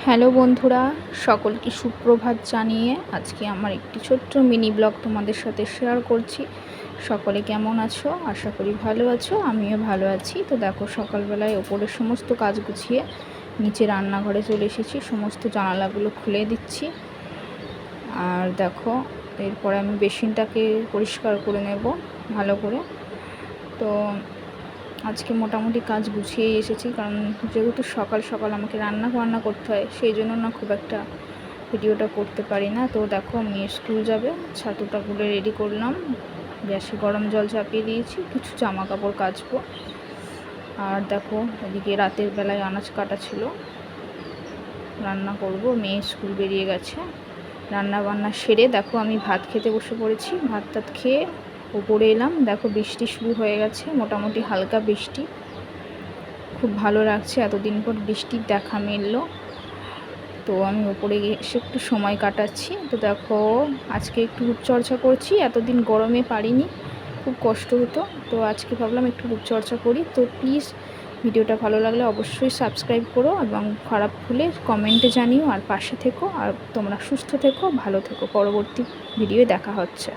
Hello বন্ধুরা, সকলকে সুপ্রভাত জানিয়ে আজকে আমার একটি ছোট্ট মিনি ব্লগ তোমাদের সাথে শেয়ার করছি। সকলে কেমন আছো? আশা করি ভালো আছো, আমিও ভালো আছি। তো দেখো, সকালবেলায় ওপরের সমস্ত কাজ গুছিয়ে নিচে রান্নাঘরে চলে এসেছি। সমস্ত জানালাগুলো খুলে দিচ্ছি। আর দেখো, এরপরে আমি বেসিনটাকে পরিষ্কার করে নেব ভালো করে। তো আজকে মোটামুটি কাজ গুছিয়েই এসেছি, কারণ যেহেতু সকাল সকাল আমাকে রান্না করতে হয়, সেই জন্য না খুব একটা ভিডিওটা করতে পারি না। তো দেখো, মেয়ে স্কুল যাবে, ছাতুটা গুলে রেডি করলাম, গ্যাসে গরম জল চাপিয়ে দিয়েছি, কিছু জামা কাপড় কাচবো। আর দেখো, এদিকে রাতের বেলায় আনাজ কাটা ছিল, রান্না করব। মেয়ে স্কুল বেরিয়ে গেছে। রান্না বান্না সেরে দেখো আমি ভাত খেতে বসে পড়েছি। ভাত টাত খেয়ে উপরে এলাম। দেখো, বৃষ্টি শুরু হয়ে গেছে, মোটামুটি হালকা বৃষ্টি, খুব ভালো লাগছে। এতদিন পর বৃষ্টির দেখা মিলল। তো আমি উপরে এসে একটু সময় কাটাচ্ছি। তো দেখো, আজকে একটু রূপচর্চা করছি, এতদিন গরমে পারিনি, খুব কষ্ট হতো। তো আজকে ভাবলাম একটু রূপচর্চা করি। তো প্লিজ ভিডিওটা ভালো লাগলে অবশ্যই সাবস্ক্রাইব করো, এবং খারাপ হলে কমেন্টে জানিও। আর পাশে থেকো, আর তোমরা সুস্থ থেকো, ভালো থেকো। পরবর্তী ভিডিও দেখা হচ্ছে।